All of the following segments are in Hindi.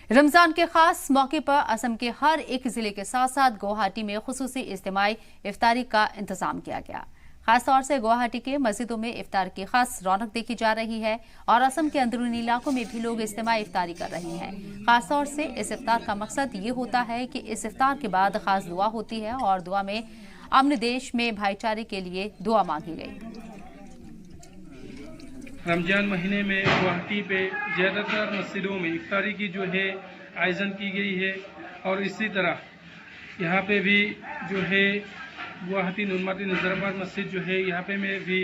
रमजान के खास मौके पर असम के हर एक जिले के साथ साथ गुवाहाटी में खुसूसी इज्तिमाई इफ्तारी का इंतजाम किया गया। खासतौर से गुवाहाटी के मस्जिदों में इफ्तार की खास रौनक देखी जा रही है और असम के अंदरूनी इलाकों में भी लोग इज्तिमाई इफ्तारी कर रहे हैं। खासतौर से इस इफ्तार का मकसद ये होता है कि इस इफ्तार के बाद खास दुआ होती है और दुआ में अमन देश में भाईचारे के लिए दुआ मांगी गई। रमजान महीने में गुवाहाटी पे ज़्यादातर मस्जिदों में इफ्तारी की जो है आयोजन की गई है और इसी तरह यहाँ पे भी जो है गुवाहाटी नुनमाती नजराबाद मस्जिद जो है यहाँ पे में भी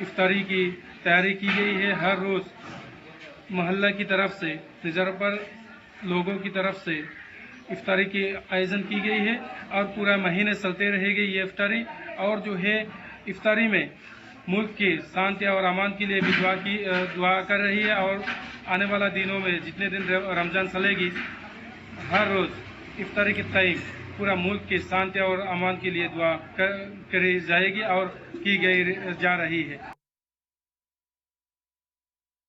इफ्तारी की तैयारी की गई है। हर रोज़ मोहल्ला की तरफ से नजराबाद लोगों की तरफ से इफ्तारी की आयोजन की गई है और पूरा महीने चलते रहेगी ये इफ्तारी। और जो है इफ्तारी में मुल्क की शांति और अमान के लिए भी दुआ कर रही है और आने वाला दिनों में जितने दिन रमजान चलेगी हर रोज़ इफ्तारी के टाइम पूरा मुल्क की शांति और अमान के लिए दुआ करी जाएगी और की गई जा रही है।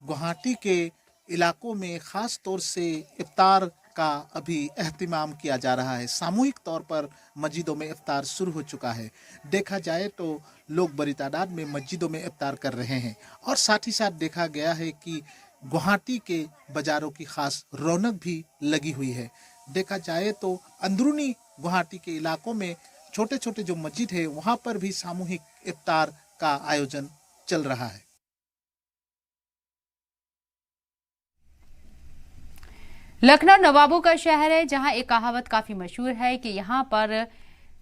गुवाहाटी के इलाकों में खास तौर से इफ्तार का अभी एहतिमाम किया जा रहा है। सामूहिक तौर पर मस्जिदों में इफ्तार शुरू हो चुका है। देखा जाए तो लोग बड़ी तादाद में मस्जिदों में इफ्तार कर रहे हैं और साथ ही साथ देखा गया है कि गुवाहाटी के बाजारों की खास रौनक भी लगी हुई है। देखा जाए तो अंदरूनी गुवाहाटी के इलाकों में छोटे छोटे जो मस्जिद है वहाँ पर भी सामूहिक इफ्तार का आयोजन चल रहा है। लखनऊ नवाबों का शहर है, जहां एक कहावत काफी मशहूर है कि यहां पर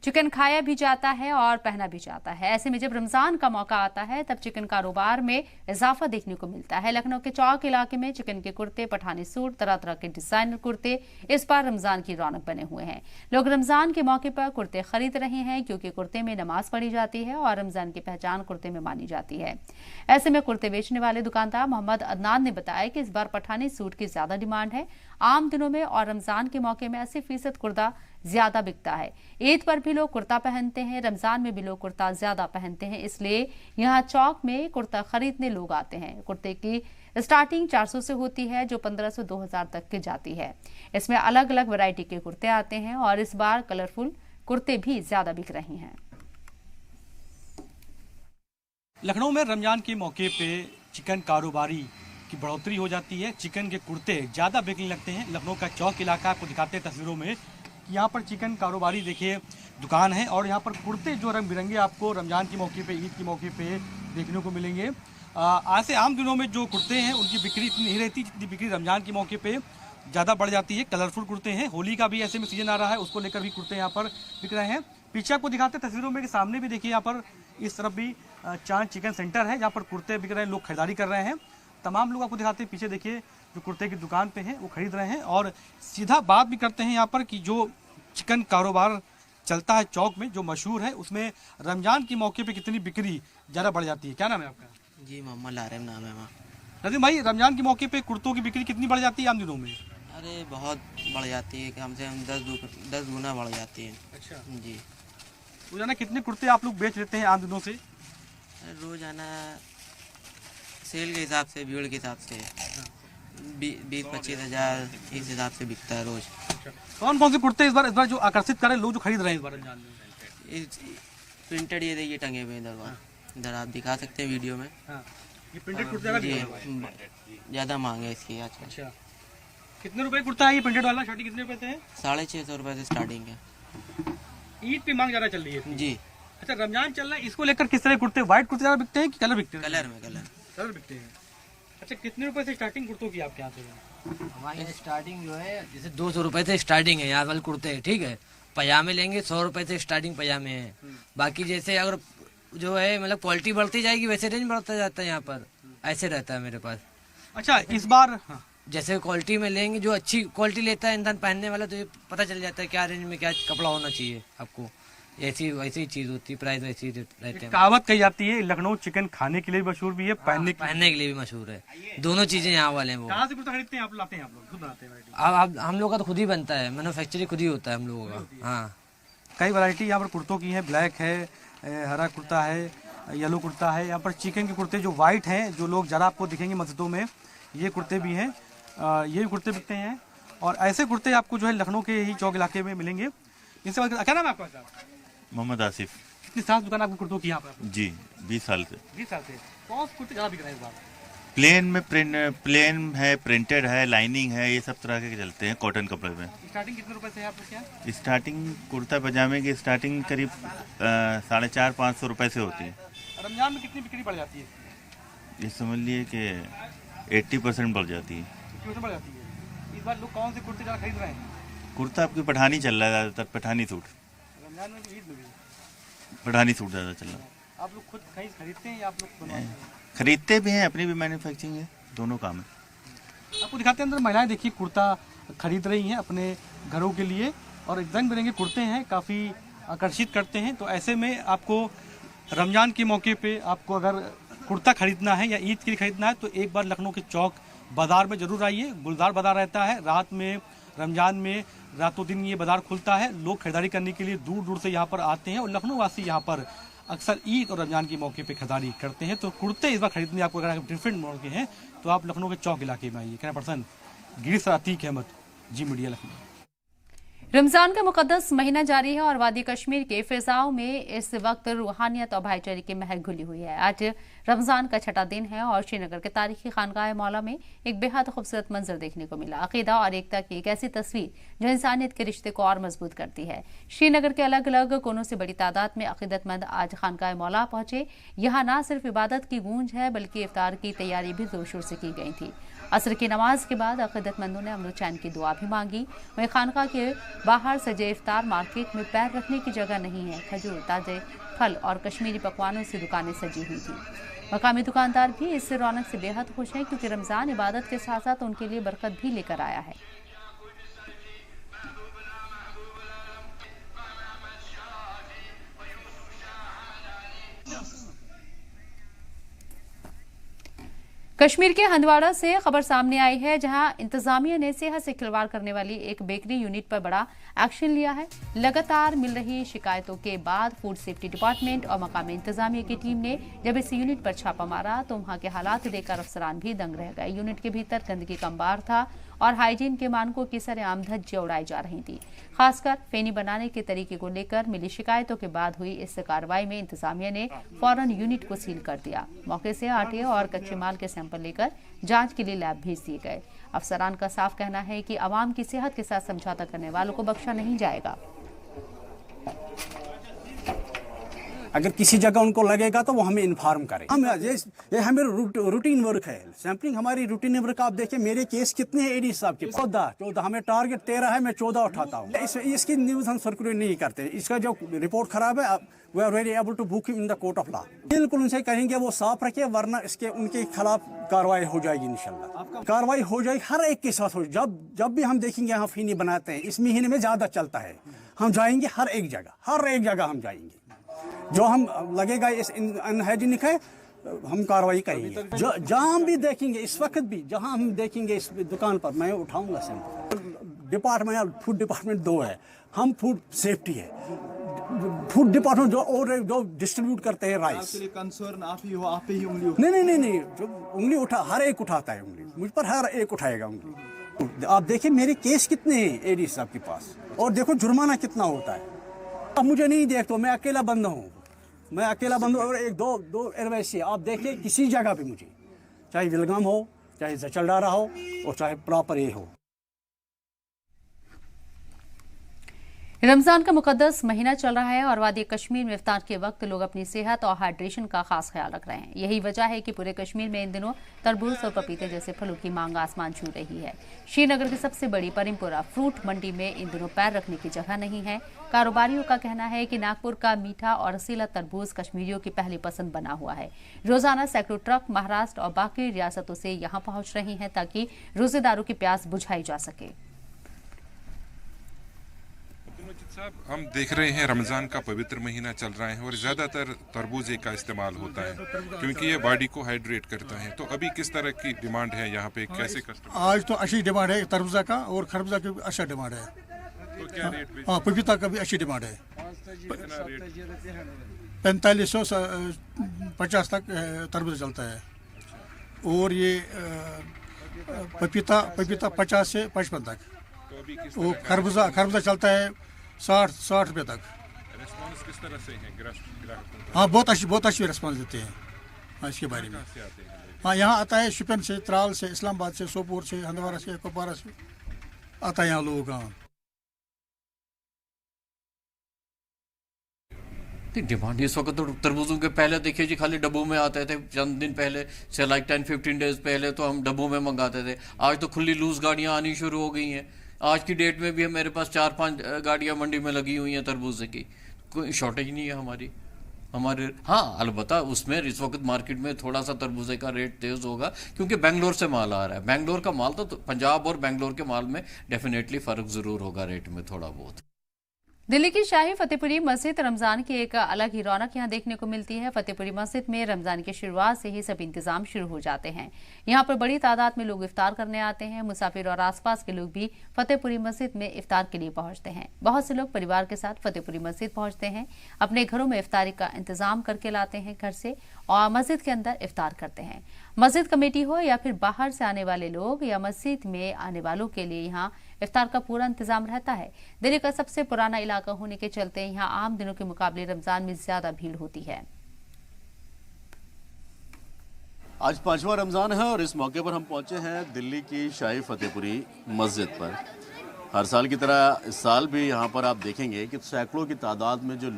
चिकन खाया भी जाता है और पहना भी जाता है। ऐसे में जब रमजान का मौका आता है तब चिकन कारोबार में इजाफा देखने को मिलता है। लखनऊ के चौक इलाके में चिकन के कुर्ते, पठानी सूट, तरह तरह के डिजाइनर कुर्ते इस बार रमजान की रौनक बने हुए हैं। लोग रमजान के मौके पर कुर्ते खरीद रहे हैं क्योंकि कुर्ते में नमाज पढ़ी जाती है और रमजान की पहचान कुर्ते में मानी जाती है। ऐसे में कुर्ते बेचने वाले दुकानदार मोहम्मद अदनान ने बताया कि इस बार पठानी सूट की ज्यादा डिमांड है। आम दिनों में और रमजान के मौके में 80% कुर्ता ज्यादा बिकता है। ईद पर भी लोग कुर्ता पहनते हैं, रमजान में भी लोग कुर्ता ज्यादा पहनते हैं, इसलिए यहाँ चौक में कुर्ता खरीदने लोग आते हैं। कुर्ते की स्टार्टिंग 400 से होती है जो 1500-2000 तक की जाती है। इसमें अलग अलग वैरायटी के कुर्ते आते हैं और इस बार कलरफुल कुर्ते भी ज्यादा बिक रहे हैं। लखनऊ में रमजान के मौके पे चिकन कारोबारी की बढ़ोतरी हो जाती है। चिकन के कुर्ते ज़्यादा बिकने लगते हैं। लखनऊ का चौक इलाका आपको दिखाते हैं तस्वीरों में। यहाँ पर चिकन कारोबारी देखिए दुकान है और यहाँ पर कुर्ते जो रंग बिरंगे आपको रमजान के मौके पे, ईद के मौके पे देखने को मिलेंगे। आज से आम दिनों में जो कुर्ते हैं उनकी बिक्री इतनी नहीं रहती जितनी बिक्री रमजान के मौके पे ज़्यादा बढ़ जाती है। कलरफुल कुर्ते हैं, होली का भी ऐसे में सीजन आ रहा है, उसको लेकर भी कुर्ते यहाँ पर बिक रहे हैं। पीछे आपको दिखाते हैं तस्वीरों में कि सामने भी देखिए यहाँ पर इस तरफ भी चांद चिकन सेंटर है जहाँ पर कुर्ते बिक रहे हैं, लोग खरीदारी कर रहे हैं। तमाम लोग आपको दिखाते हैं, पीछे देखिए जो कुर्ते की दुकान पे हैं वो खरीद रहे हैं और सीधा बात भी करते हैं यहाँ पर कि जो चिकन कारोबार चलता है चौक में जो मशहूर है उसमें रमजान के मौके पे कितनी बिक्री ज़्यादा बढ़ जाती है। क्या नाम है आपका? जी मोहम्मद लारेम नाम है। नदीम भाई, रमजान के मौके पे कुर्तों की बिक्री कितनी बढ़ जाती है आम दिनों में? अरे बहुत बढ़ जाती है, कम से कम 10 गुना बढ़ जाती है। अच्छा जी। रोजाना कितने कुर्ते आप लोग बेच लेते हैं आम दिनों से? रोजाना सेल के हिसाब से, भीड़ के हिसाब से 20-25 हज़ार इस हिसाब से बिकता है रोज। कौन कौन से कुर्ते इस बार जो आकर्षित करें लोग जो खरीद रहे हैं इस बार रमजान में? प्रिंटेड ये देखिए टंगे हुए इधर आप दिखा सकते हैं वीडियो में। हाँ। ये प्रिंटेड कुर्ते ज़्यादा मांग है इसकी आजकल। अच्छा, कितने रुपए कुर्ता है ये प्रिंटेड वाला? शर्ट कितने रुपए है? 650 रुपये से स्टार्टिंग है। ईद पे मांग ज्यादा चल रही है जी। अच्छा, रमजान चल रहा है, इसको लेकर किस तरह कुर्ते, व्हाइट कुर्ते ज्यादा बिकते हैं कि कलर बिकते हैं? कलर बिकते हैं। अच्छा, कितने रुपए से स्टार्टिंग कुर्तों की आपके यहाँ से? हमारे यहाँ स्टार्टिंग जो है जैसे 200 रुपए से स्टार्टिंग है यहाँ वाले कुर्ते है, ठीक है। पजामे लेंगे 100 रुपए से स्टार्टिंग पजामे है। बाकी जैसे अगर जो है मतलब क्वालिटी बढ़ती जाएगी वैसे रेंज बढ़ता जाता है यहाँ पर, ऐसे रहता है मेरे पास। अच्छा, इस बार जैसे क्वालिटी में लेंगे, जो अच्छी क्वालिटी लेता है इंसान पहनने वाला, तो ये पता चल जाता है क्या रेंज में क्या कपड़ा होना चाहिए आपको। ऐसी वैसी चीज होती है, प्राइस वैसी रहते हैं। कहावत कही जाती है लखनऊ चिकन खाने के लिए मशहूर भी है, पहनने के लिए भी मशहूर है। दोनों चीजें यहाँ वाले हैं। वो कहाँ से कुर्ता खरीदते हैं आप? लाते हैं आप लोग? खुद बनाते हैं? अब हम लोग का तो खुद ही बनता है, मैन्युफैक्चरिंग खुद ही होता है हम लोगों का। हाँ, कई वैरायटी यहाँ पर कुर्तों की है। ब्लैक है, हरा कुर्ता है, येलो कुर्ता है। यहाँ पर चिकन के कुर्ते जो व्हाइट हैं, जो लोग ज़रा आपको दिखेंगे मस्जिदों में, ये कुर्ते भी हैं। ये भी कुर्ते बिकते हैं और ऐसे कुर्ते आपको जो है लखनऊ के ही चौक इलाके में मिलेंगे। इनसे बात क्या नाम है आपका? मोहम्मद आसिफ। कितनी साल दुकान आपकी कुर्तों की यहाँ पर? जी 20 साल से। 20 साल से। कौन से कुर्ते ज़्यादा बिक रहे हैं इस बार? प्लेन में प्लेन है, प्रिंटेड है, लाइनिंग है, ये सब तरह के चलते हैं कॉटन कपड़े में। स्टार्टिंग कितने रुपए से है आपके यहाँ? स्टार्टिंग कुर्ता पजामे की स्टार्टिंग करीब 450-500 रुपए से होती है। रमजान में कितनी बिक्री बढ़ जाती है? ये समझ लिए कि 80% बढ़ जाती है। 80% बढ़ जाती है। इस बार लोग कौन से कुर्ते ज़्यादा खरीद रहे हैं? कुर्ता आपकी पठानी चल रहा है ज़्यादातर, पठानी सूट। रमजान में भी, ईद में भी पठानी सूट ज़्यादा चल रहा है। आप लोग खुद खरीदते हैं या आप लोग बनवाते हैं? खरीदते भी हैं, अपनी भी मैन्युफैक्चरिंग है, दोनों काम है। आपको दिखाते हैं अंदर महिलाएं देखिए कुर्ता खरीद रही हैं अपने घरों के लिए और रंग बिरंगे कुर्ते हैं, काफ़ी आकर्षित करते हैं। तो ऐसे में आपको रमज़ान के मौके पे आपको अगर कुर्ता खरीदना है या ईद के लिए खरीदना है तो एक बार लखनऊ के चौक बाज़ार में ज़रूर आइए। गुलजार बाज़ार रहता है, रात में रमज़ान में रातों दिन ये बाज़ार खुलता है। लोग खरीदारी करने के लिए दूर दूर से यहाँ पर आते हैं और लखनऊ वासी यहाँ पर अक्सर ईद और रमजान के मौके पे खरीदारी करते हैं। तो कुर्ते इस बार खरीदने आपको अगर डिफरेंट मॉडल के हैं तो आप लखनऊ के चौक इलाके में आइए। कैमरा पर्सन गिरीश अतीक अहमद, जी मीडिया, लखनऊ। रमजान का मुकद्दस महीना जारी है और वादी कश्मीर के फिजाओं में इस वक्त रूहानियत और भाईचारे की महक घुली हुई है। आज रमजान का छठा दिन है और श्रीनगर के तारीखी खानकाह मौला में एक बेहद खूबसूरत मंजर देखने को मिला। अकीदा और एकता की एक ऐसी तस्वीर जो इंसानियत के रिश्ते को और मजबूत करती है। श्रीनगर के अलग अलग कोनों से बड़ी तादाद में अकीदतमंद आज खानकाह मौला पहुंचे। यहाँ न सिर्फ इबादत की गूंज है बल्कि इफ्तार की तैयारी भी जोर शोर से की गई थी। असर की नमाज के बाद अकीदतमंदों ने अमन चैन की दुआ भी मांगी। वहीं खानकाह के बाहर सजे इफ्तार मार्केट में पैर रखने की जगह नहीं है। खजूर, ताजे फल और कश्मीरी पकवानों से दुकानें सजी हुई थी। मकामी दुकानदार भी इससे रौनक से बेहद खुश हैं क्योंकि रमजान इबादत के साथ साथ उनके लिए बरकत भी लेकर आया है। कश्मीर के हंदवाड़ा से खबर सामने आई है जहां इंतजामिया ने सेहत से खिलवाड़ करने वाली एक बेकरी यूनिट पर बड़ा एक्शन लिया है। लगातार मिल रही शिकायतों के बाद फूड सेफ्टी डिपार्टमेंट और मकामी इंतजामिया की टीम ने जब इस यूनिट पर छापा मारा तो वहां के हालात देखकर अफसरान भी दंग रह गए। यूनिट के भीतर गंदगी का अंबार था और हाइजीन के मानकों की सरेआम धज्जियां उड़ाई जा रही थी। खासकर फेनी बनाने के तरीके को लेकर मिली शिकायतों के बाद हुई इस कार्रवाई में इंतजामिया ने फौरन यूनिट को सील कर दिया। मौके से आटे और कच्चे माल के सैंपल लेकर जांच के लिए लैब भेज दिए गए। अफसरान का साफ कहना है कि आवाम की सेहत के साथ समझौता करने वालों को बख्शा नहीं जाएगा। अगर किसी जगह उनको लगेगा तो वो हमें इन्फॉर्म करें। हम ये हमें रूटीन वर्क है, सैंपलिंग हमारी रूटीन वर्क। आप देखिए मेरे केस कितने हैं एडी साहब के 14 हमें टारगेट 13 है, मैं 14 उठाता हूँ। इसकी न्यूज हम सर्कुलेट नहीं करते। इसका जो रिपोर्ट खराब है we are very able to book in the court of law. बिल्कुल उनसे कहेंगे वो साफ रखे वरना इसके उनके खिलाफ कार्रवाई हो जाएगी। इंशाल्लाह कार्रवाई हो जाएगी, हर एक के साथ हो। जब भी हम देखेंगे यहाँ फीनी बनाते हैं इस महीने में ज्यादा चलता है, हम जाएंगे हर एक जगह हम जाएंगे। जो हम लगेगा इस अनहाइजीनिक है हम कार्रवाई करेंगे। जहाँ हम भी देखेंगे इस वक्त भी जहाँ हम देखेंगे इस दुकान पर मैं उठाऊंगा सैंपल। डिपार्टमेंट फूड डिपार्टमेंट 2 है, हम फूड सेफ्टी है। फूड डिपार्टमेंट जो डिस्ट्रीब्यूट करते हैं राइस। कंसर्न आप ही हो, आप ही उंगली नहीं जो उंगली हर एक उठाता है उंगली, मुझ पर हर एक उठाएगा उंगली। आप देखिए मेरे केस कितने हैं एडी साहब के पास और देखो जुर्माना कितना होता है। अब मुझे नहीं देखते, मैं अकेला बंदा हूँ, और एक दो एरवैसी। आप देखिए किसी जगह पे मुझे चाहे विलगाम हो, चाहे जचलडारा हो और चाहे प्रॉपर ये हो। रमजान का मुकद्दस महीना चल रहा है और वादी कश्मीर में इफ्तार के वक्त लोग अपनी सेहत और हाइड्रेशन का खास ख्याल रख रहे हैं। यही वजह है कि पूरे कश्मीर में इन दिनों तरबूज और पपीते जैसे फलों की मांग आसमान छू रही है। श्रीनगर की सबसे बड़ी परिमपुरा फ्रूट मंडी में इन दिनों पैर रखने की जगह नहीं है। कारोबारियों का कहना है कि नागपुर का मीठा और रसीला तरबूज कश्मीरियों की पहली पसंद बना हुआ है। रोजाना सैकड़ों ट्रक महाराष्ट्र और बाकी रियासतों से यहाँ पहुंच रही हैं ताकि रोजेदारों की प्यास बुझाई जा सके। साहब, हम देख रहे हैं रमज़ान का पवित्र महीना चल रहा है और ज़्यादातर तरबूजे का इस्तेमाल होता है क्योंकि ये बॉडी को हाइड्रेट करता है। तो अभी किस तरह की डिमांड है यहाँ पे, कैसे कस्टमर? आज तो अच्छी डिमांड है तरबूजा का और खरबूजा की भी अच्छा डिमांड है। तो क्या रेट? हाँ पपीता का भी अच्छी डिमांड है। 4550 तक तरबूजा चलता है और ये पपीता 50 से 55 तक। तो अभी किस वो तरह खरबूजा चलता है 60 रुपये तक। रिस्पॉन्स किस तरह से है ग्राहकों का? हाँ, बहुत अच्छी रिस्पॉन्स देते हैं। हाँ, इसके बारे में। कहाँ से आते हैं लोग? हाँ, यहाँ आता है शुपियन से, त्राल से, इस्लामाबाद से, सोपोर से, हंदवारा से, कुपवारा से आता है यहाँ लोगों का। डिमांड इस वक्त तो तरबूजों के पहले देखिए जी खाली डब्बों में आते थे, चंद दिन पहले से लाइक 10-15 डेज पहले तो हम डब्बों में मंगाते थे। आज तो खुली लूज गाड़ियां आनी शुरू हो गई हैं। आज की डेट में भी मेरे पास 4-5 गाड़ियां मंडी में लगी हुई हैं तरबूजे की। कोई शॉर्टेज नहीं है हमारे। हाँ, अलबत्ता उसमें इस वक्त मार्केट में थोड़ा सा तरबूजे का रेट तेज होगा क्योंकि बेंगलोर से माल आ रहा है। बेंगलोर का माल तो पंजाब और बेंगलोर के माल में डेफिनेटली फ़र्क ज़रूर होगा रेट में थोड़ा बहुत। दिल्ली की शाही फतेहपुरी मस्जिद रमजान की एक अलग ही रौनक यहाँ देखने को मिलती है। फतेहपुरी मस्जिद में रमजान की शुरुआत से ही सभी इंतजाम शुरू हो जाते हैं। यहाँ पर बड़ी तादाद में लोग इफ्तार करने आते हैं। मुसाफिर और आसपास के लोग भी फतेहपुरी मस्जिद में इफ्तार के लिए पहुंचते हैं। बहुत से लोग परिवार के साथ फतेहपुरी मस्जिद पहुंचते हैं, अपने घरों में इफ्तारी का इंतजाम करके लाते हैं घर से और मस्जिद के अंदर इफ्तार करते हैं। मस्जिद कमेटी हो या फिर बाहर से आने वाले लोग या मस्जिद में आने वालों के लिए यहाँ इफ्तार का पूरा इंतजाम रहता है। दिल्ली का सबसे पुराना इलाका होने के चलते यहाँ आम दिनों के मुकाबले रमजान में ज्यादा भीड़ होती है। आज 5वां रमज़ान है और इस मौके पर हम पहुंचे हैं दिल्ली की शाही फतेहपुरी मस्जिद पर। हर साल की तरह इस साल भी यहाँ पर आप देखेंगे कि सैकड़ों की तादाद में जो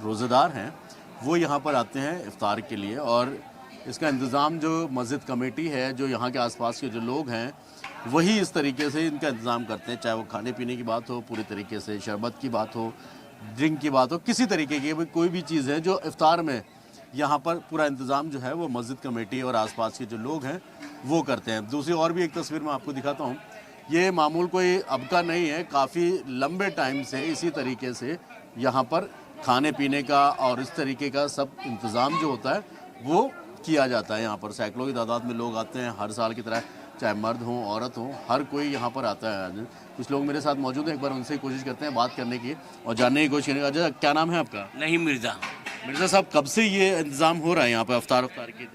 रोज़ेदार हैं वो यहाँ पर आते हैं इफ्तार के लिए। और इसका इंतज़ाम जो मस्जिद कमेटी है, जो यहाँ के आसपास के जो लोग हैं, वही इस तरीके से इनका इंतज़ाम करते हैं। चाहे वो खाने पीने की बात हो, पूरी तरीके से शरबत की बात हो, ड्रिंक की बात हो, किसी तरीके की कोई भी चीज़ है जो इफ्तार में यहाँ पर पूरा इंतज़ाम जो है वो मस्जिद कमेटी और आसपास के जो लोग हैं वो करते हैं। दूसरी और भी एक तस्वीर मैं आपको दिखाता हूँ। ये मामूल कोई अब का नहीं है, काफ़ी लंबे टाइम से इसी तरीके से यहाँ पर खाने पीने का और इस तरीके का सब इंतज़ाम जो होता है वो किया जाता है। यहाँ पर सैकड़ों की तादाद में लोग आते हैं हर साल की तरह, चाहे मर्द हों औरत हों, हर कोई यहाँ पर आता है। आज कुछ लोग मेरे साथ मौजूद हैं, एक बार उनसे कोशिश करते हैं बात करने की और जानने की कोशिश करेंगे। अच्छा, क्या नाम है आपका? नहीं, मिर्ज़ा साहब, कब से ये इंतज़ाम हो रहा है यहाँ पर इफ्तार की?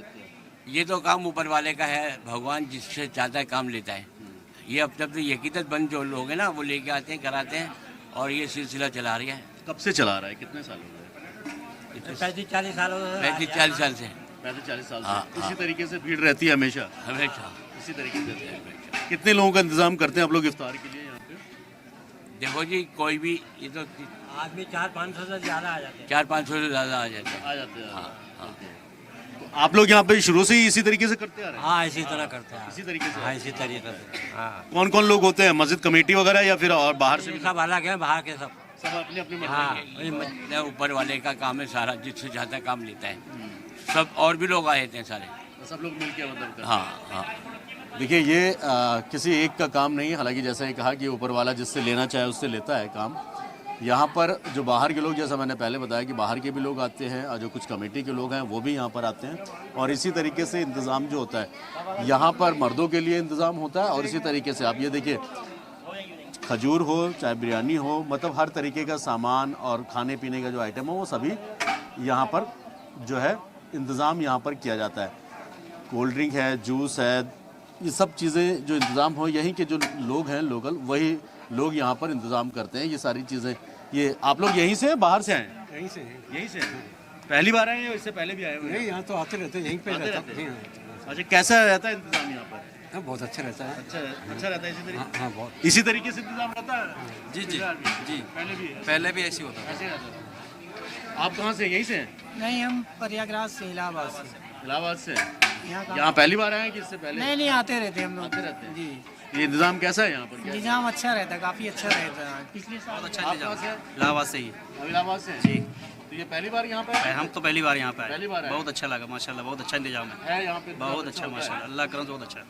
ये तो काम ऊपर वाले का है, भगवान जिससे चाहता है काम लेता है। ये अब तक तो यकीकत बंद जो लोग हैं ना वो लेके आते हैं, कराते हैं और ये सिलसिला चला रही है। कब से चला रहा है? कितने साल हो गए? 35-40 साल हो गए। 35-40 साल से। 35-40 साल से। हाँ, इसी तरीके से भीड़ रहती है हमेशा इसी तरीके से। कितने लोगों का इंतजाम करते हैं आप लोग इफ्तार के लिए यहाँ पे? देखो जी, कोई भी ये तो आदमी 400-500 से ज़्यादा आ जाते हैं। 400-500 से ज़्यादा आ जाते हैं। हाँ। तो आप लोग यहाँ पे शुरू से ही इसी तरीके से करते आ रहे हैं? हाँ, इसी तरह करते हैं। इसी तरीके से? हाँ, इसी तरीके से। हाँ। कौन कौन लोग होते हैं? मस्जिद कमेटी वगैरह या फिर और बाहर से? सब अलग है, बाहर के सब अपनी अपनी। हाँ, ऊपर वाले का काम है सारा, जिससे चाहता है काम लेता है। सब और भी लोग आए थे सारे, सब लोग मिलकर मतलब। हाँ। देखिए, ये किसी एक का काम नहीं है। हालांकि जैसा ये कहा कि ऊपर वाला जिससे लेना चाहे उससे लेता है काम। यहाँ पर जो बाहर के लोग, जैसा मैंने पहले बताया कि बाहर के भी लोग आते हैं और जो कुछ कमेटी के लोग हैं वो भी यहाँ पर आते हैं। और इसी तरीके से इंतज़ाम जो होता है यहाँ पर मर्दों के लिए इंतज़ाम होता है। और इसी तरीके से आप ये देखिए, खजूर हो चाहे बिरयानी हो, मतलब हर तरीके का सामान और खाने पीने का जो आइटम हो वो सभी यहाँ पर जो है इंतज़ाम यहाँ पर किया जाता है। कोल्ड ड्रिंक है, जूस है, ये सब चीज़ें जो इंतज़ाम हो, यहीं के जो लोग हैं लोकल वही लोग यहाँ पर इंतज़ाम करते हैं ये सारी चीज़ें। ये आप लोग यहीं से हैं, बाहर से आए? यहीं से। यहीं से पहली बार आए हैं या इससे पहले भी आए हुए? नहीं, यहाँ तो आते रहते हैं, यहीं पे रहते हैं। अच्छा, कैसा रहता है इंतज़ाम यहाँ पर? हाँ, बहुत अच्छा रहता है। अच्छा रहता है इसी तरीके? हाँ, बहुत। इसी तरीके से इंतज़ाम रहता है? जी। पहले भी ऐसे होता ऐसे रहता है। आप कहाँ से? यहीं से हैं? नहीं, हम प्रयागराज से, इलाहाबाद से। इलाहाबाद से? यहाँ पहली बार आए हैं कि इससे पहले? नहीं, आते रहते हैं हम लोग। आते रहते हैं जी। ये इंतज़ाम कैसा है यहाँ पर? इंतजाम अच्छा रहता है, काफ़ी अच्छा रहता है। पिछले साल अच्छा इंतजाम। इलाहाबाद से ही। इलाहाबाद से? जी। तो ये पहली बार यहाँ पे आए? हम तो पहली बार यहाँ पे आए। पहली बार? बहुत अच्छा लगा माशाल्लाह, बहुत अच्छा इंतजाम है यहाँ पे। बहुत अच्छा माशाल्लाह, अल्लाह करम से बहुत अच्छा है।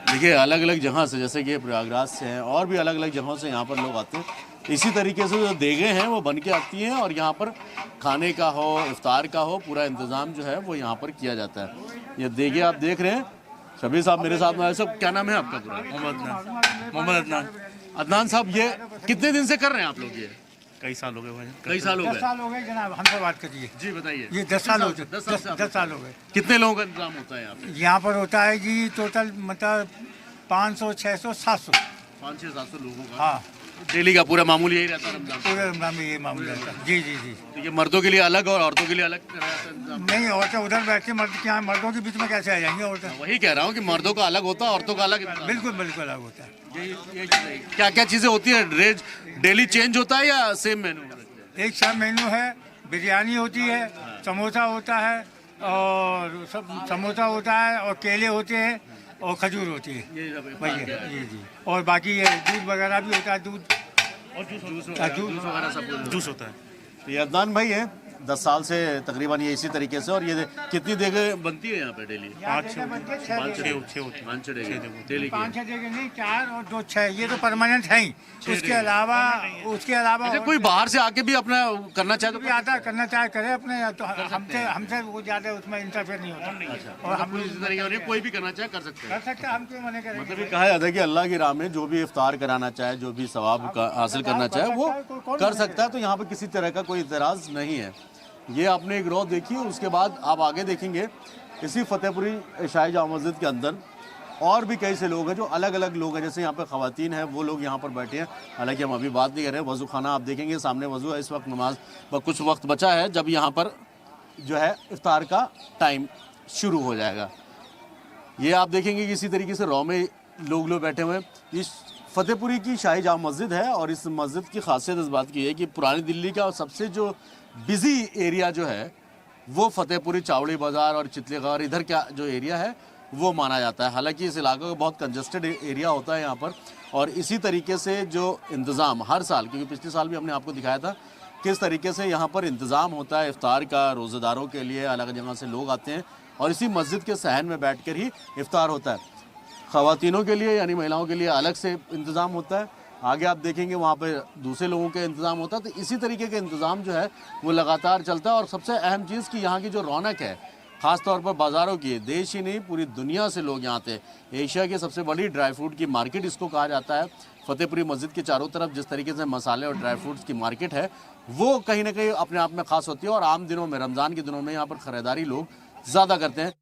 देखिए, अलग अलग जगह से, जैसे कि प्रयागराज से हैं और भी अलग अलग जगहों से यहाँ पर लोग आते हैं। इसी तरीके से जो देगे हैं वो बन के आती हैं और यहाँ पर खाने का हो, इफ्तार का हो, पूरा इंतज़ाम जो है वो यहाँ पर किया जाता है। ये देगे आप देख रहे हैं। शबीर साहब मेरे साथ में। सब क्या नाम है आपका? मोहम्मद अदनान। अदनान साहब, ये कितने दिन से कर रहे हैं आप लोग? ये कई साल हो गए। कई साल हो गए? 10 साल हो गए जनाब। हमसे बात करिए जी, बताइए। ये 10 साल हो गए। 10 साल हो गए। कितने लोगों का इंतजाम होता है यहाँ पे? यहाँ पर होता है जी टोटल मतलब 500, 600, 700। 500-700 लोगों का। हाँ, डेली का पूरा मामूल यही रहता है रमजान? पूरे रमजान में ये मामूल रहता है। जी जी जी। तो ये मर्दों के लिए अलग और औरतों के लिए अलग रहता है इंतजाम? नहीं, औरतें उधर बैठती, मर्द के यहाँ, मर्दों के बीच में कैसे आ जाएंगे औरतें? वही कह रहा हूँ कि मर्दों का अलग होता है, औरतों का अलग। बिल्कुल बिल्कुल अलग होता है। क्या क्या चीजें होती है? रेट डेली चेंज होता है या सेम मेनू? एक सब मेन्यू है, बिरयानी होती है, समोसा होता है, और सब समोसा होता है, और केले होते हैं, और खजूर होती है, वही है। जी जी। और बाकी ये दूध वगैरह भी होता है, दूध और जूस वगैरह सब जूस होता है। तो ये अदनान भाई है, 10 साल से तकरीबन ये इसी तरीके से। और ये कितनी देर बनती है यहाँ पे डेली? 5-6 डेली। 5-6 जगह नहीं, 4 और 2 6, ये तो परमानेंट है ही। उसके अलावा अच्छा, कोई बाहर से आके भी अपना करना चाहे तो भी आता, करना चाहे करे अपने, तो हमसे वो ज्यादा उसमें इंटरफेयर नहीं होता। अच्छा, और हम लोग इसी तरीके से कोई भी करना चाहे कर सकते हैं। हम क्यों मना करेंगे? मतलब ये कहा जाता है कि अल्लाह की राह में जो भी इफ्तार कराना चाहे, जो भी सवाब हासिल करना चाहे वो कर सकता है। तो यहाँ पे किसी तरह का कोई इतराज नहीं है। ये आपने एक रोड देखी, उसके बाद आप आगे देखेंगे इसी फतेहपुरी शाही जामा मस्जिद के अंदर और भी कई से लोग हैं जो अलग अलग लोग हैं। जैसे यहाँ पे ख़वातीन हैं, वो लोग यहाँ पर बैठे हैं। हालांकि हम अभी बात नहीं कर रहे हैं। वज़ू खाना आप देखेंगे, सामने वज़ू है। इस वक्त नमाज पर कुछ वक्त बचा है, जब यहाँ पर जो है इफ्तार का टाइम शुरू हो जाएगा। ये आप देखेंगे कि इसी तरीके से रौ में लोग बैठे हुए हैं। इस फतेहपुरी की शाही जामा मस्जिद है और इस मस्जिद की खासियत इस बात की है कि पुरानी दिल्ली का सबसे जो बिजी एरिया जो है वो फतेहपुरी चावड़ी बाज़ार और चितलेगढ़ इधर का जो एरिया है वो माना जाता है। हालांकि इस इलाके का बहुत कंजस्टेड एरिया होता है यहाँ पर। और इसी तरीके से जो इंतज़ाम हर साल, क्योंकि पिछले साल भी हमने आपको दिखाया था किस तरीके से यहाँ पर इंतज़ाम होता है इफ्तार का, रोज़ेदारों के लिए अलग जगह से लोग आते हैं और इसी मस्जिद के सहन में बैठ कर ही इफ्तार होता है। ख़वातीनों के लिए यानी महिलाओं के लिए अलग से इंतज़ाम होता है। आगे आप देखेंगे वहाँ पे दूसरे लोगों के इंतज़ाम होता है। तो इसी तरीके के इंतज़ाम जो है वो लगातार चलता है। और सबसे अहम चीज़ कि यहाँ की जो रौनक है, ख़ास तौर पर बाज़ारों की, देश ही नहीं पूरी दुनिया से लोग यहाँ आते हैं। एशिया की सबसे बड़ी ड्राई फ्रूट की मार्केट इसको कहा जाता है। फतेहपुरी मस्जिद के चारों तरफ जिस तरीके से मसाले और ड्राई फ्रूट्स की मार्केट है वो कहीं ना कहीं अपने आप में ख़ास होती है। और आम दिनों में, रमज़ान के दिनों में यहाँ पर ख़रीदारी लोग ज़्यादा करते हैं।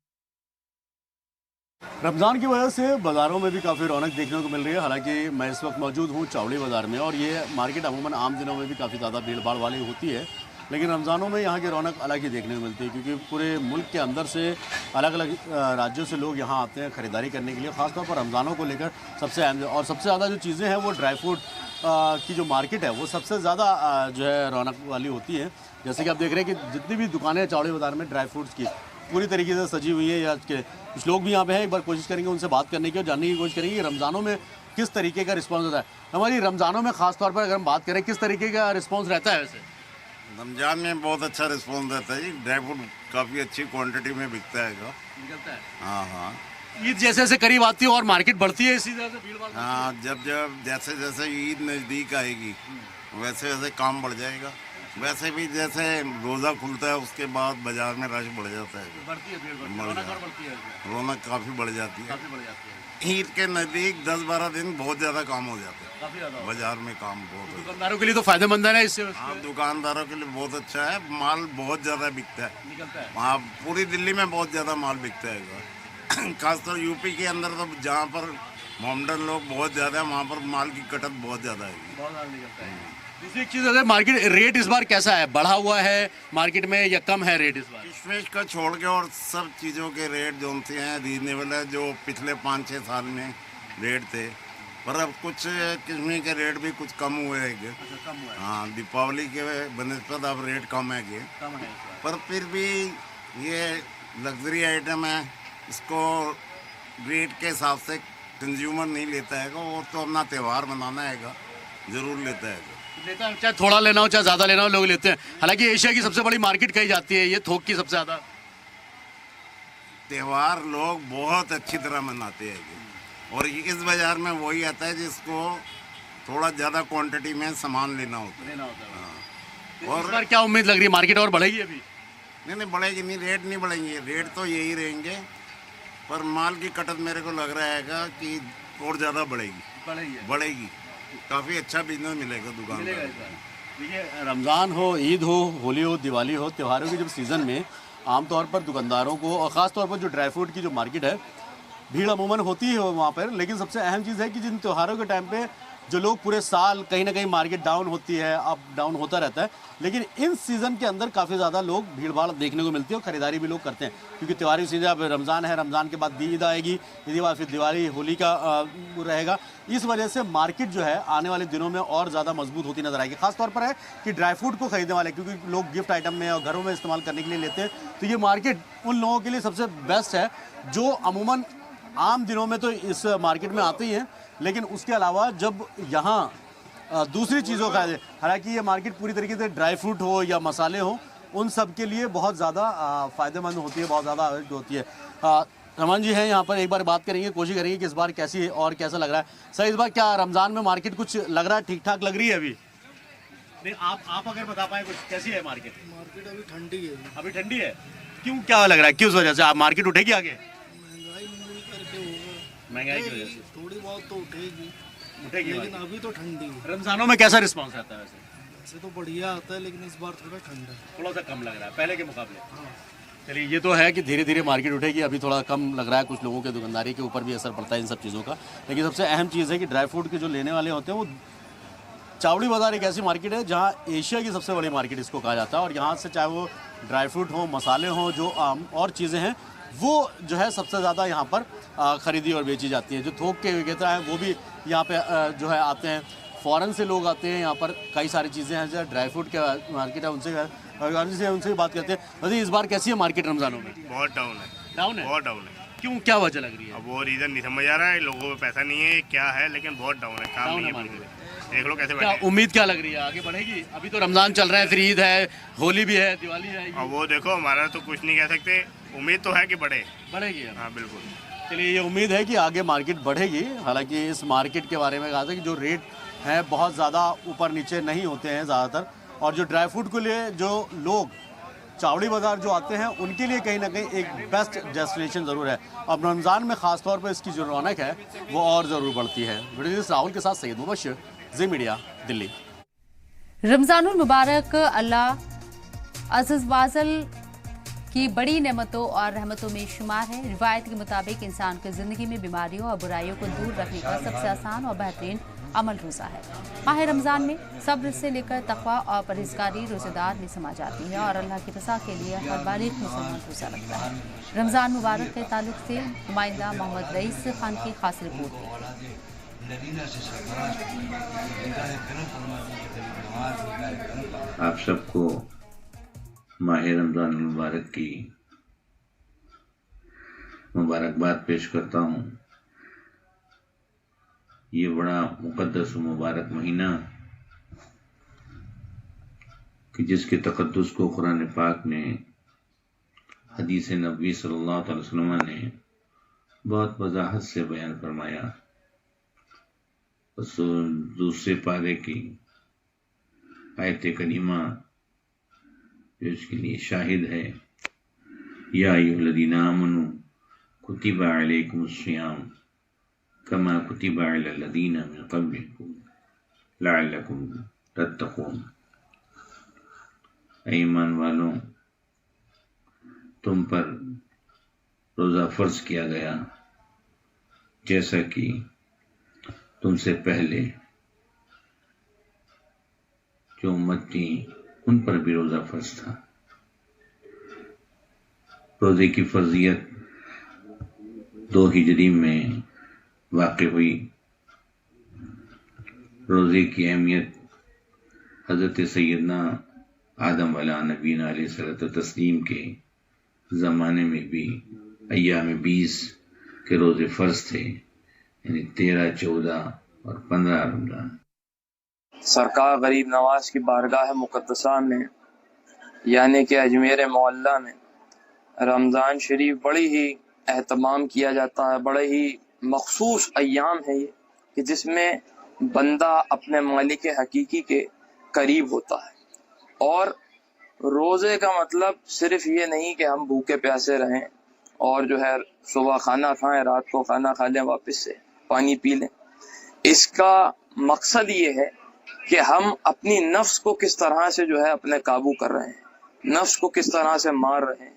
रमज़ान की वजह से बाज़ारों में भी काफ़ी रौनक देखने को मिल रही है। हालांकि मैं इस वक्त मौजूद हूँ चावड़ी बाज़ार में और ये मार्केट अमूमन आम दिनों में भी काफ़ी ज़्यादा भीड़ भाड़ वाली होती है, लेकिन रमज़ानों में यहाँ की रौनक अलग ही देखने को मिलती है। क्योंकि पूरे मुल्क के अंदर से अलग अलग राज्यों से लोग यहाँ आते हैं ख़रीदारी करने के लिए। ख़ासतौर पर रमज़ानों को लेकर सबसे अहम और सबसे ज़्यादा जो चीज़ें हैं वो ड्राई फ्रूट की जो मार्केट है वो सबसे ज़्यादा जो है रौनक वाली होती है। जैसे कि आप देख रहे हैं कि जितनी भी दुकानें चावड़ी बाज़ार में ड्राई फ्रूट्स की पूरी तरीके से सजी हुई है। या कुछ लोग भी यहाँ पे हैं, एक बार कोशिश करेंगे उनसे बात करने की और जानने की कोशिश करेंगे कि रमज़ानों में किस तरीके का रिस्पांस होता है। हमारी रमज़ानों में ख़ास तौर पर अगर हम बात करें किस तरीके का रिस्पांस रहता है? वैसे रमज़ान में बहुत अच्छा रिस्पांस रहता है जी। ड्राई फ्रूट काफ़ी अच्छी क्वांटिटी में बिकता है। निकलता है? हाँ हाँ। ईद जैसे जैसे करीब आती है और मार्केट बढ़ती है, इसी तरह से भीड़ भाड़। हाँ, जब जब जैसे जैसे ईद नज़दीक आएगी वैसे वैसे काम बढ़ जाएगा। वैसे भी जैसे रोज़ा खुलता है उसके बाद बाजार में रश बढ़ जाता है, बढ़ती है भीड़, रौनक काफ़ी बढ़ जाती है। ईद के नज़दीक 10-12 दिन बहुत ज़्यादा काम हो जाता है बाजार में। काम बहुत दुकानदारों के लिए तो फायदेमंद है इससे। हाँ, दुकानदारों के लिए बहुत अच्छा है। माल बहुत ज़्यादा बिकता है, निकलता है। वहाँ पूरी दिल्ली में बहुत ज़्यादा माल बिकता है। खासतौर यूपी के अंदर तो जहाँ पर मोमडन लोग बहुत ज़्यादा है वहाँ पर माल की कटत बहुत ज़्यादा है। दूसरी एक चीज़ है, मार्केट रेट इस बार कैसा है? बढ़ा हुआ है मार्केट में या कम है रेट इस बार? किशमिश का छोड़ के और सब चीज़ों के रेट जो से हैं रीजनेबल है, जो पिछले 5-6 साल में रेट थे। पर अब कुछ किशमिश के रेट भी कुछ कम हुए हैं। हाँ, दीपावली के बनस्पत अब रेट कम है। पर फिर भी ये लग्जरी आइटम है, इसको रेट के हिसाब से कंज्यूमर नहीं लेता है। वो तो अपना त्यौहार मनाना है, ज़रूर लेता है। चाहे थोड़ा लेना हो चाहे ज़्यादा लेना हो, लोग लेते हैं। हालांकि एशिया की सबसे बड़ी मार्केट कही जाती है ये थोक की सबसे ज़्यादा। त्यौहार लोग बहुत अच्छी तरह मनाते हैं और इस बाज़ार में वही आता है जिसको थोड़ा ज़्यादा क्वांटिटी में सामान लेना होता है। हाँ। और इस बार क्या उम्मीद लग रही है, मार्केट और बढ़ेगी? अभी नहीं बढ़ेगी नहीं, रेट नहीं बढ़ेंगे। रेट तो यही रहेंगे, पर माल की कटत मेरे को लग रहा है कि और ज़्यादा बढ़ेगी। काफ़ी अच्छा बिजनेस मिलेगा दुकान में। देखिए, रमज़ान हो, ईद हो, होली हो, दिवाली हो, त्योहारों के जब सीज़न में आमतौर पर दुकानदारों को और ख़ास तौर पर जो ड्राई फ्रूट की जो मार्केट है भीड़ अमूमन होती है वहाँ पर, लेकिन सबसे अहम चीज़ है कि जिन त्योहारों के टाइम पे जो लोग पूरे साल कहीं ना कहीं मार्केट डाउन होती है, अप डाउन होता रहता है, लेकिन इन सीज़न के अंदर काफ़ी ज़्यादा लोग भीड़ भाड़ देखने को मिलती है और ख़रीदारी भी लोग करते हैं, क्योंकि त्योहारी सीजन अब रमज़ान है, रमज़ान के बाद ईद आएगी, ईद के बाद फिर दिवाली होली का रहेगा। इस वजह से मार्केट जो है आने वाले दिनों में और ज़्यादा मजबूत होती नजर आएगी। खासतौर पर है कि ड्राई फ्रूट को खरीदने वाले, क्योंकि लोग गिफ्ट आइटम में और घरों में इस्तेमाल करने के लिए लेते हैं, तो ये मार्केट उन लोगों के लिए सबसे बेस्ट है जो अमूमन आम दिनों में तो इस मार्केट में आते ही हैं, लेकिन उसके अलावा जब यहाँ दूसरी चीज़ों का, हालांकि ये मार्केट पूरी तरीके से ड्राई फ्रूट हो या मसाले हो, उन सब के लिए बहुत ज़्यादा फ़ायदेमंद होती है, बहुत ज़्यादा होती है। रहमान जी हैं यहाँ पर, एक बार बात करेंगे, कोशिश करेंगे कि इस बार कैसी है और कैसा लग रहा है। सर, इस बार क्या रमज़ान में मार्केट कुछ लग रहा है ठीक ठाक लग रही है अभी? नहीं, आप अगर बता पाए कुछ, कैसी है मार्केट? मार्केट अभी ठंडी है। अभी ठंडी है? क्यों, क्या लग रहा है, किस वजह से आप मार्केट उठेगी आगे? महंगाई की वजह से थोड़ी बहुत तो उठेगी, लेकिन अभी तो ठंडी है। रमजानों में कैसा रिस्पांस रहता है? वैसे तो बढ़िया आता है, लेकिन इस बार थोड़ा ठंडा है, थोड़ा सा कम लग रहा है पहले के मुकाबले। चलिए, ये तो है कि धीरे धीरे मार्केट उठेगी, अभी थोड़ा कम लग रहा है, कुछ लोगों के दुकानदारी के ऊपर भी असर पड़ता है इन सब चीज़ों का। लेकिन सबसे अहम चीज़ है कि ड्राई फ्रूट के जो लेने वाले होते हैं, वो चावड़ी बाज़ार एक ऐसी मार्केट है जहाँ एशिया की सबसे बड़ी मार्केट इसको कहा जाता है, और यहाँ से चाहे वो ड्राई फ्रूट हो, मसाले हों, जो और चीज़ें हैं, वो जो है सबसे ज़्यादा यहाँ पर ख़रीदी और बेची जाती हैं। जो थोक के विक्रेता हैं वो भी यहाँ पे जो है आते हैं, फ़ॉरेन से लोग आते हैं यहाँ पर। कई सारी चीज़ें हैं, जैसे ड्राई फ्रूट के मार्केट है, उनसे भी बात करते हैं। वैसे इस बार कैसी है मार्केट रमज़ानों में? बहुत डाउन है। डाउन है? बहुत डाउन है। क्यों, क्या वजह लग रही है? अब वो रीज़न नहीं समझ आ रहा है, लोगों में पैसा नहीं है, क्या है, लेकिन बहुत डाउन है, काम नहीं है। देख लो कैसे क्या उम्मीद क्या लग रही है, आगे बढ़ेगी? अभी तो रमज़ान चल रहा है, फिर ईद है, होली भी है, दिवाली है। अब वो देखो, हमारा तो कुछ नहीं कह सकते, उम्मीद तो है कि बढ़ेगी। हाँ बिल्कुल। चलिए, ये उम्मीद है कि आगे मार्केट बढ़ेगी। हालांकि इस मार्केट के बारे में कहा था कि जो रेट है बहुत ज़्यादा ऊपर नीचे नहीं होते हैं ज़्यादातर, और जो ड्राई फ्रूट के लिए जो लोग चावड़ी बाज़ार जो आते हैं, उनके लिए कहीं ना कहीं एक बेस्ट डेस्टिनेशन ज़रूर है। अब रमज़ान में ख़ास तौर पर इसकी जो रौनक है वो और ज़रूर बढ़ती है। वीडियो राहुल के साथ सैयद मुबशर, जी मीडिया, दिल्ली। रमज़ानुल मुबारक अल्लाह अज़ीज़ वाज़ल की बड़ी नेमतों और रहमतों में शुमार है। रिवायत के मुताबिक इंसान की ज़िंदगी में बीमारियों और बुराइयों को दूर रखने का सबसे आसान और बेहतरीन अमल रोज़ा है। माह रमज़ान में सब्र से लेकर तक़वा और परहेज़गारी रोज़ेदार में समा जाती है और अल्लाह की रज़ा के लिए हर बालिग़ मुसलमान रोज़ा रखता है। रमज़ान मुबारक के ताल्लुक़ से नुमाइंदा मोहम्मद रईस खान की खास रिपोर्ट। आप सबको माह रमज़ान मुबारक की मुबारकबाद पेश करता हूँ। ये बड़ा मुक़द्दस व मुबारक महीना कि जिसके तक़द्दुस को कुरान पाक ने, हदीस नबवी सल्लल्लाहु अलैहि वसल्लम ने बहुत वज़ाहत से बयान फरमाया। दूसरे पारे की आयत करीमा जो इसके लिए शाहिद है, या अय्युहल्लज़ीना आमनू कुतिबा अलैकुमुस्सियाम कमा कुतिबा अलल्लज़ीना मिन क़ब्लिकुम लअल्लकुम तत्तक़ून। ईमान वालों, तुम पर रोज़ा फ़र्ज किया गया जैसा कि तुमसे पहले जो उम्मत थी उन पर भी रोज़ा फ़र्ज था। रोज़े की फ़र्ज़ियत 2 हिजरी में वाक़ हुई। रोज़े की अहमियत हज़रत सैयदना आदम वाला नबीना अलैहिस्सलातु तस्लीम के ज़माने में भी अय्याम 20 के रोज़े फ़र्ज थे, यानी 13, 14 और 15 रमज़ान। सरकार गरीब नवाज की बारगाह मुक़द्दसा में यानी कि अजमेर मोहल्ला में रमज़ान शरीफ बड़ी ही एहतमाम किया जाता है। बड़े ही मखसूस अय्याम है ये कि जिसमें बंदा अपने मालिक हकीकी के करीब होता है। और रोज़े का मतलब सिर्फ ये नहीं कि हम भूखे प्यासे रहें और जो है सुबह खाना खाएं, रात को खाना खा लें, वापस से पानी पी लें। इसका मकसद ये है कि हम अपनी नफ्स को किस तरह से जो है अपने काबू कर रहे हैं, नफ्स को किस तरह से मार रहे हैं।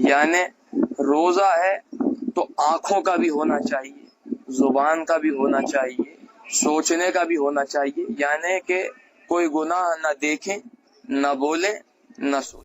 यानी रोज़ा है तो आंखों का भी होना चाहिए, जुबान का भी होना चाहिए, सोचने का भी होना चाहिए। यानी कि कोई गुनाह न देखें, न बोले, न सोचे।